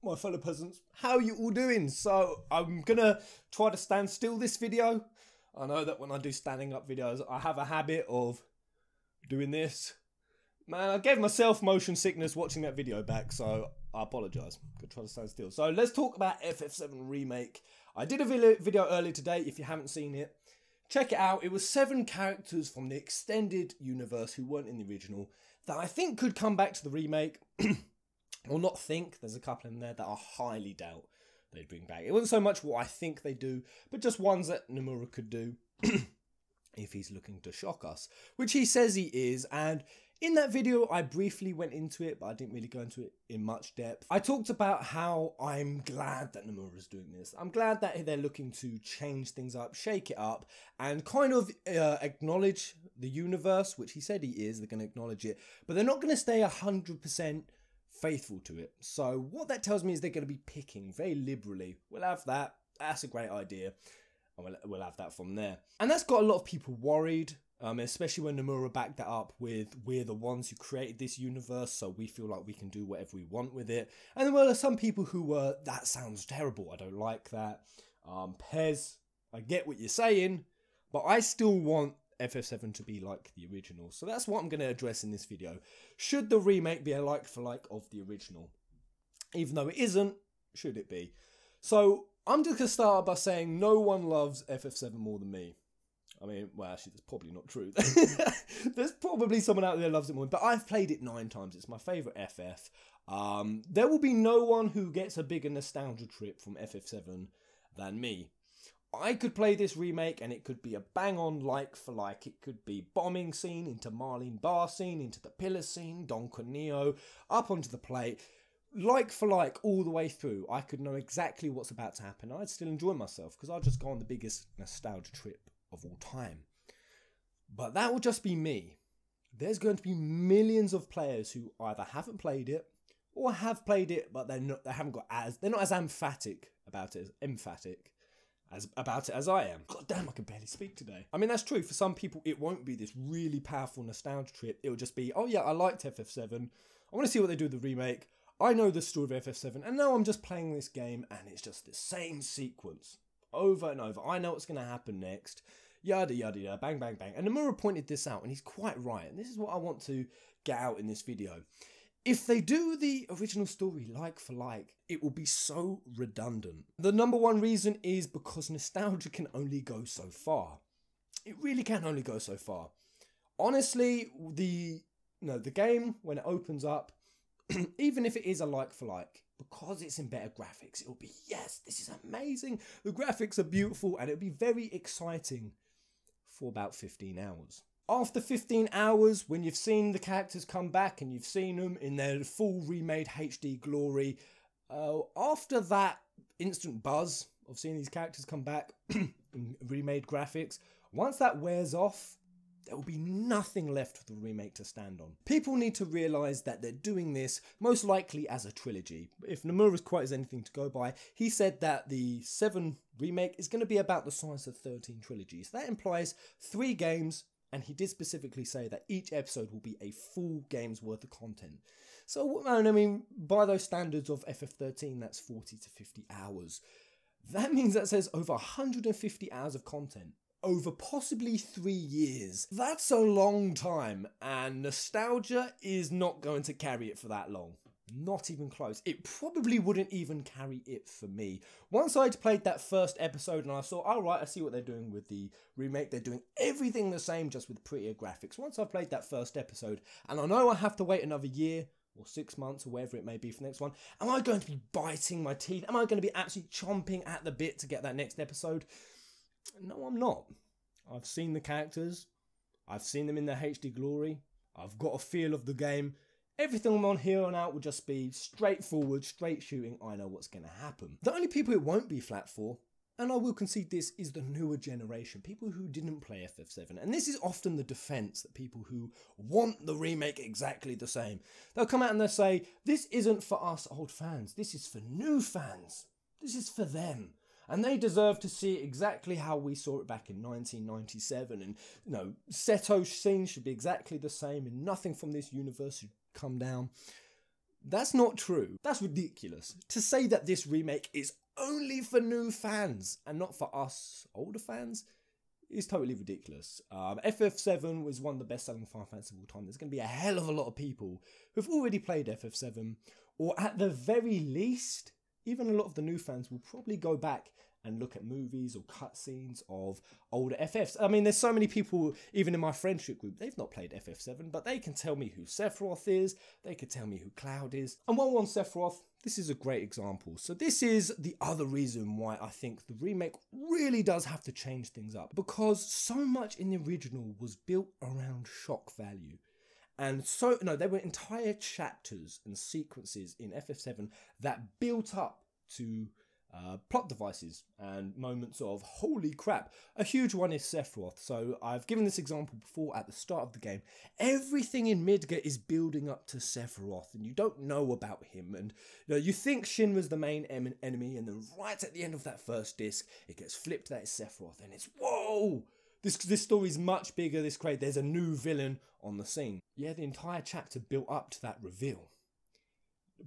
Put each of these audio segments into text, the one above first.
my fellow peasants, how are you all doing? So I'm gonna try to stand still this video. I know that when I do standing up videos, I have a habit of doing this. Man, I gave myself motion sickness watching that video back, so I apologise. I'm gonna try to stand still. So let's talk about FF7 Remake. I did a video earlier today. If you haven't seen it, check it out. It was 7 characters from the extended universe who weren't in the original that I think could come back to the remake. Or not think, there's a couple in there that I highly doubt they'd bring back. It wasn't so much what I think they do, but just ones that Nomura could do if he's looking to shock us, which he says he is. And in that video, I briefly went into it, but I didn't really go into it in much depth. I talked about how I'm glad that Nomura's doing this. I'm glad that they're looking to change things up, shake it up, and kind of acknowledge the universe, which he said he is. They're going to acknowledge it, but they're not going to stay 100% faithful to it. So what that tells me is they're going to be picking very liberally. We'll have that. That's a great idea. And we'll have that from there. And that's got a lot of people worried, especially when Nomura backed that up with, we're the ones who created this universe, so we feel like we can do whatever we want with it. And there were some people who were, that sounds terrible, I don't like that. Pez, I get what you're saying, but I still want FF7 to be like the original. So that's what I'm going to address in this video. Should the remake be a like for like of the original? Even though it isn't, should it be? So I'm just going to start by saying no one loves FF7 more than me. I mean, well, actually, that's probably not true. There's probably someone out there who loves it more, but I've played it 9 times. It's my favourite FF. There will be no one who gets a bigger nostalgia trip from FF7 than me. I could play this remake and it could be a bang-on like for like. It could be bombing scene into Marlene Bar scene, into the pillar scene, Don Corneo, up onto the plate. Like for like all the way through. I could know exactly what's about to happen. I'd still enjoy myself because I'd just go on the biggest nostalgia trip of all time. But that will just be me. There's going to be millions of players who either haven't played it or have played it, but they're not as emphatic about it as I am. God damn, I can barely speak today. I mean, that's true. For some people, it won't be this really powerful nostalgia trip. It'll just be, oh yeah, I liked FF7. I want to see what they do with the remake. I know the story of FF7, and now I'm just playing this game, and it's just the same sequence over and over. I know what's going to happen next. Yada, yada, yada, bang, bang, bang. And Nomura pointed this out, and he's quite right. And this is what I want to get out in this video. If they do the original story like for like, it will be so redundant. The number one reason is because nostalgia can only go so far. It really can only go so far. Honestly, the game, when it opens up, even if it is a like for like, because it's in better graphics, it'll be, yes, this is amazing. The graphics are beautiful, and it'll be very exciting for about 15 hours. After 15 hours, when you've seen the characters come back and you've seen them in their full remade HD glory, after that instant buzz of seeing these characters come back in remade graphics, once that wears off, there will be nothing left for the remake to stand on. People need to realise that they're doing this most likely as a trilogy. If Nomura's quote is anything to go by, he said that the 7 remake is going to be about the size of 13 trilogies. That implies 3 games, and he did specifically say that each episode will be a full game's worth of content. So, I mean, by those standards of FF13, that's 40 to 50 hours. That means that says over 150 hours of content. Over possibly 3 years. That's a long time, and nostalgia is not going to carry it for that long. Not even close. It probably wouldn't even carry it for me. Once I'd played that first episode and I saw, all right, I see what they're doing with the remake. They're doing everything the same, just with prettier graphics. Once I've played that first episode, and I know I have to wait another year or 6 months or whatever it may be for the next one, am I going to be biting my teeth? Am I going to be absolutely chomping at the bit to get that next episode? No, I'm not. I've seen the characters. I've seen them in their HD glory. I've got a feel of the game. Everything on here on out will just be straightforward, straight shooting. I know what's going to happen. The only people it won't be flat for, and I will concede this, is the newer generation. People who didn't play FF7. And this is often the defense that people who want the remake exactly the same. They'll come out and they'll say, this isn't for us old fans. This is for new fans. This is for them. And they deserve to see it exactly how we saw it back in 1997. And, you know, Seto's scene should be exactly the same, and nothing from this universe should come down. That's not true. That's ridiculous. To say that this remake is only for new fans and not for us older fans is totally ridiculous. FF7 was one of the best-selling Final Fantasy of all time. There's going to be a hell of a lot of people who've already played FF7, or at the very least, even a lot of the new fans will probably go back and look at movies or cutscenes of older FFs. I mean, there's so many people, even in my friendship group, they've not played FF7, but they can tell me who Sephiroth is, they can tell me who Cloud is. And while we're on Sephiroth, this is a great example. So this is the other reason why I think the remake really does have to change things up, because so much in the original was built around shock value. And so, no, there were entire chapters and sequences in FF7 that built up to plot devices and moments of holy crap. A huge one is Sephiroth. So I've given this example before at the start of the game. Everything in Midgar is building up to Sephiroth, and you don't know about him. And you think Shinra's the main enemy, and then right at the end of that first disc, it gets flipped that it's Sephiroth, and it's whoa! This story's much bigger, this great. There's a new villain on the scene. Yeah, the entire chapter built up to that reveal.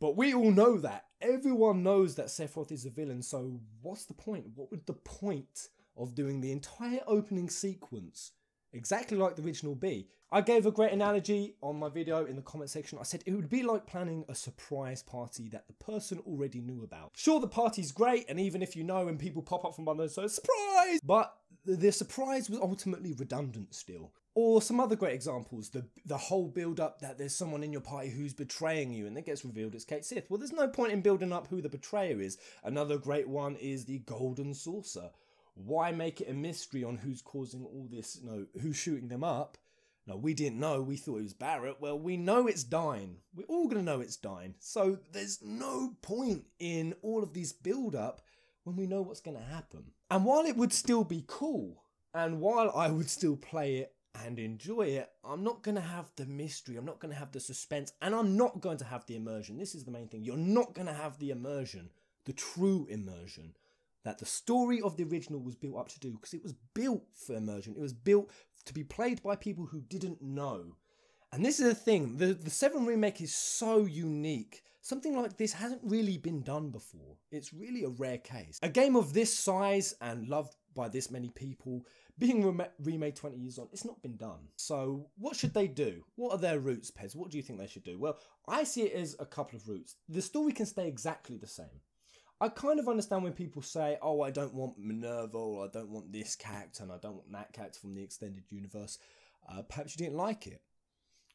But we all know that. Everyone knows that Sephiroth is a villain, so what's the point? What would the point of doing the entire opening sequence exactly like the original be? I gave a great analogy on my video in the comment section. I said it would be like planning a surprise party that the person already knew about. Sure, the party's great, and even if you know and people pop up from behind, so surprise! But the surprise was ultimately redundant still. Or some other great examples, the whole build-up that there's someone in your party who's betraying you, and it gets revealed it's Cait Sith. Well, there's no point in building up who the betrayer is. Another great one is the Golden Saucer. Why make it a mystery on who's causing all this, who's shooting them up? No, we didn't know, we thought it was Barrett. Well, we know it's Dyne. We're all going to know it's Dyne. So there's no point in all of this build-up when we know what's going to happen. And while it would still be cool, and while I would still play it and enjoy it, I'm not going to have the mystery, I'm not going to have the suspense, and I'm not going to have the immersion. This is the main thing. You're not going to have the immersion, the true immersion, that the story of the original was built up to do, because it was built for immersion. It was built to be played by people who didn't know. And this is the thing, the 7 Remake is so unique. Something like this hasn't really been done before. It's really a rare case. A game of this size and loved by this many people, being remade 20 years on, it's not been done. So what should they do? What are their routes, Pez? What do you think they should do? Well, I see it as a couple of routes. The story can stay exactly the same. I kind of understand when people say, oh, I don't want Minerva, or I don't want this character, and I don't want that character from the extended universe. Perhaps you didn't like it.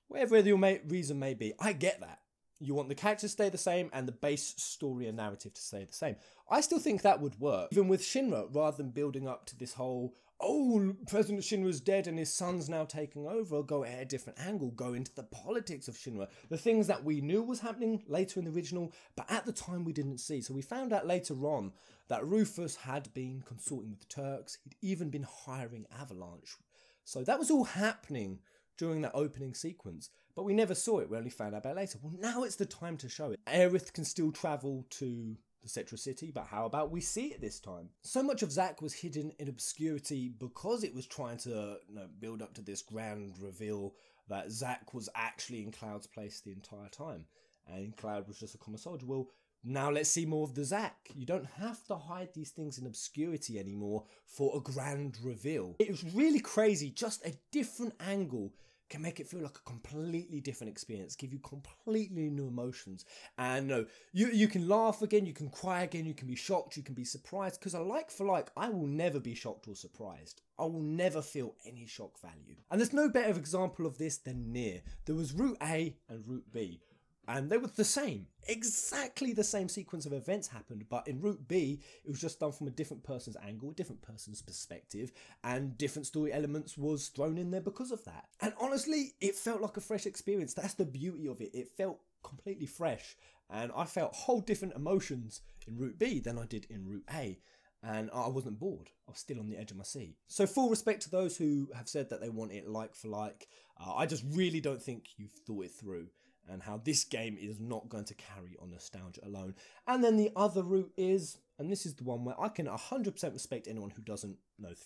Whatever your reason may be, I get that. You want the characters to stay the same and the base story and narrative to stay the same. I still think that would work. Even with Shinra, rather than building up to this whole, oh, President Shinra's dead and his son's now taking over, go at a different angle, go into the politics of Shinra. The things that we knew was happening later in the original, but at the time we didn't see. So we found out later on that Rufus had been consorting with the Turks. He'd even been hiring Avalanche. So that was all happening during that opening sequence, but we never saw it. We only found out about it later. Well, now it's the time to show it. Aerith can still travel to the Cetra City, but how about we see it this time? So much of Zack was hidden in obscurity because it was trying to build up to this grand reveal that Zack was actually in Cloud's place the entire time, and Cloud was just a common soldier. Well, now let's see more of the Zack. You don't have to hide these things in obscurity anymore for a grand reveal. It was really crazy. Just a different angle can make it feel like a completely different experience, give you completely new emotions. And you can laugh again, you can cry again, you can be shocked, you can be surprised, because like for like, I will never be shocked or surprised. I will never feel any shock value. And there's no better example of this than Nier. There was Route A and Route B, and they were the same. Exactly the same sequence of events happened, but in Route B, it was just done from a different person's angle, a different person's perspective, and different story elements was thrown in there because of that. And honestly, it felt like a fresh experience. That's the beauty of it. It felt completely fresh, and I felt whole different emotions in Route B than I did in Route A. And I wasn't bored. I was still on the edge of my seat. So full respect to those who have said that they want it like for like. I just really don't think you've thought it through. and how this game is not going to carry on nostalgia alone. And then the other route is, and this is the one where I can 100% respect anyone who doesn't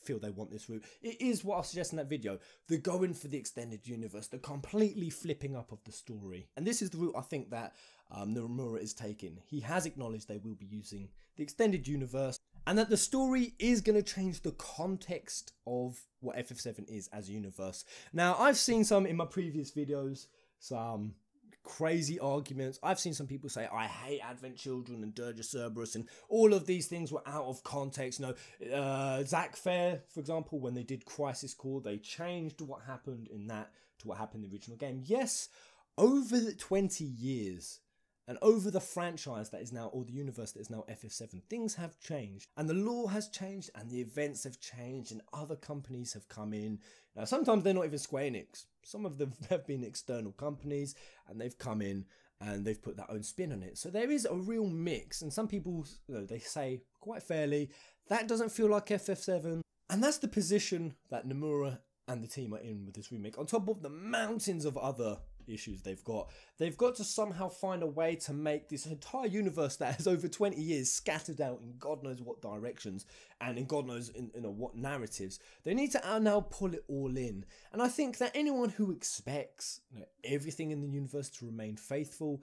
feel they want this route. It is what I suggest in that video, the going for the extended universe, the completely flipping up of the story. And this is the route I think that Nomura is taking. He has acknowledged they will be using the extended universe, and that the story is going to change the context of what FF7 is as a universe. Now, I've seen some in my previous videos, some crazy arguments. I've seen some people say, I hate Advent Children and Dirge of Cerberus, and all of these things were out of context. Zack Fair, for example, when they did Crisis Core, they changed what happened in that to what happened in the original game. Yes, over the 20 years, and over the franchise that is now, or the universe that is now FF7, things have changed, and the lore has changed, and the events have changed, and other companies have come in. Now, sometimes they're not even Square Enix. Some of them have been external companies, and they've come in and they've put their own spin on it. So there is a real mix, and some people, they say quite fairly, that doesn't feel like FF7, and that's the position that Nomura and the team are in with this remake, on top of the mountains of other issues they've got. They've got to somehow find a way to make this entire universe that has over 20 years scattered out in God knows what directions, and in God knows what narratives. They need to now pull it all in. And I think that anyone who expects everything in the universe to remain faithful,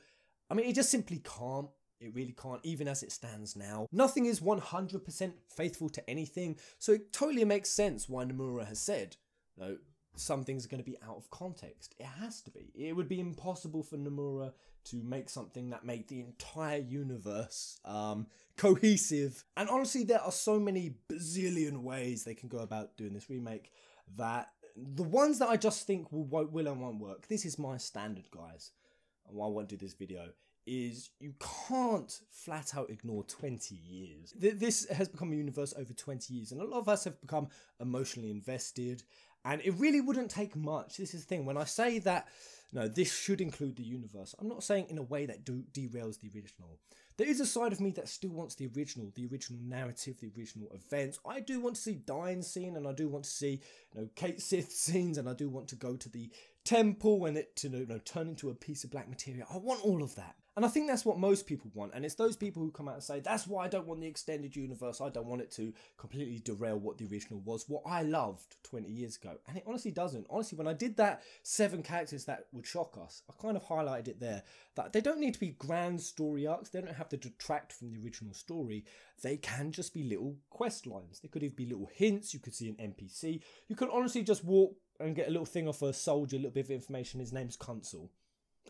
I mean, it just simply can't. It really can't, even as it stands now. Nothing is 100% faithful to anything, so it totally makes sense why Nomura has said, some things are going to be out of context. It has to be. It would be impossible for Nomura to make something that made the entire universe cohesive. And honestly, there are so many bazillion ways they can go about doing this remake that the ones that I just think will and won't work, this is my standard, guys, and why I want to do this video, is you can't flat out ignore 20 years. This has become a universe over 20 years, and a lot of us have become emotionally invested, and it really wouldn't take much. This is the thing, when I say that, this should include the universe, I'm not saying in a way that derails the original. There is a side of me that still wants the original narrative, the original events. I do want to see Diane scene, and I do want to see, Kate Sith scenes, and I do want to go to the temple and it to turn into a piece of black material. I want all of that. And I think that's what most people want, and it's those people who come out and say, that's why I don't want the extended universe, I don't want it to completely derail what the original was, what I loved 20 years ago. And it honestly doesn't. Honestly, when I did that 7 characters that would shock us, I kind of highlighted it there, that they don't need to be grand story arcs, they don't have to detract from the original story, they can just be little quest lines. They could even be little hints, you could see an NPC, you could honestly just walk and get a little thing off a soldier, a little bit of information, his name's Kunsel.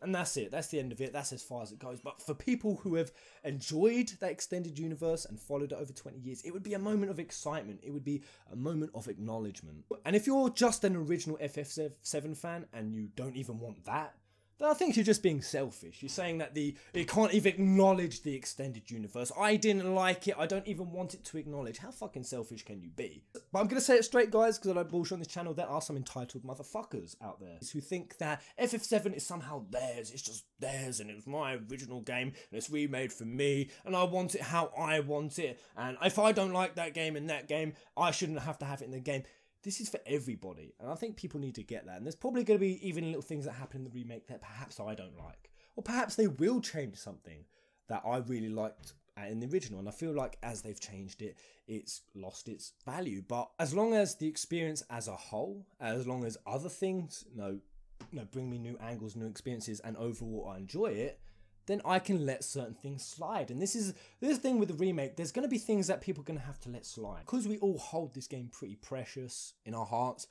And that's it, that's the end of it, that's as far as it goes. But for people who have enjoyed that extended universe and followed it over 20 years, it would be a moment of excitement, it would be a moment of acknowledgement. And if you're just an original FF7 fan and you don't even want that, then I think you're just being selfish. You're saying that it can't even acknowledge the extended universe. I didn't like it, I don't even want it to acknowledge. How fucking selfish can you be? But I'm going to say it straight, guys, because I don't bullshit on this channel. There are some entitled motherfuckers out there who think that FF7 is somehow theirs. It's just theirs, and it was my original game, and it's remade for me, and I want it how I want it. And if I don't like that game in that game, I shouldn't have to have it in the game. This is for everybody, and I think people need to get that. And there's probably going to be even little things that happen in the remake that perhaps I don't like. Or perhaps they will change something that I really liked in the original. And I feel like as they've changed it, it's lost its value. But as long as the experience as a whole, as long as other things, bring me new angles, new experiences, and overall I enjoy it, then I can let certain things slide. And this thing with the remake, there's going to be things that people are going to have to let slide. Because we all hold this game pretty precious in our hearts,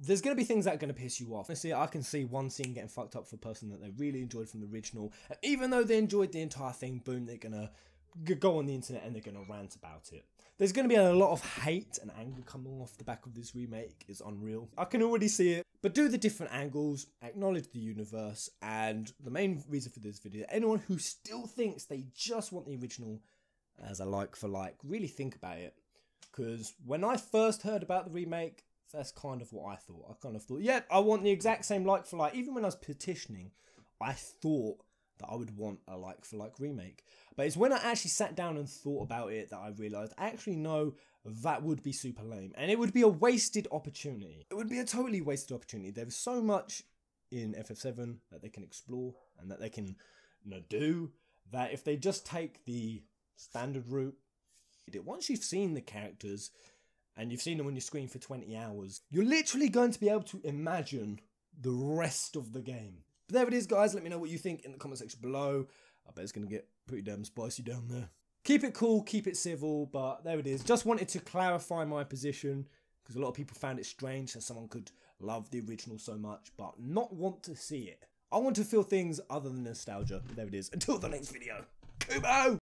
there's going to be things that are going to piss you off. Honestly, I can see one scene getting fucked up for a person that they really enjoyed from the original. And even though they enjoyed the entire thing, boom, they're going to go on the internet and they're going to rant about it. There's going to be a lot of hate and anger coming off the back of this remake. It's unreal. I can already see it. But do the different angles, acknowledge the universe, and the main reason for this video, anyone who still thinks they just want the original as a like for like, really think about it. Because when I first heard about the remake, that's kind of what I thought. I kind of thought, yeah, I want the exact same like for like. Even when I was petitioning, I thought that I would want a like for like remake. But it's when I actually sat down and thought about it that I realised, actually no, that would be super lame. And it would be a wasted opportunity. It would be a totally wasted opportunity. There was so much in FF7 that they can explore and that they can, do, that if they just take the standard route, once you've seen the characters and you've seen them on your screen for 20 hours, you're literally going to be able to imagine the rest of the game. But there it is, guys. Let me know what you think in the comment section below. I bet it's going to get pretty damn spicy down there. Keep it cool, keep it civil, but there it is. Just wanted to clarify my position, because a lot of people found it strange that someone could love the original so much, but not want to see it. I want to feel things other than nostalgia. There it is. Until the next video. Kubo!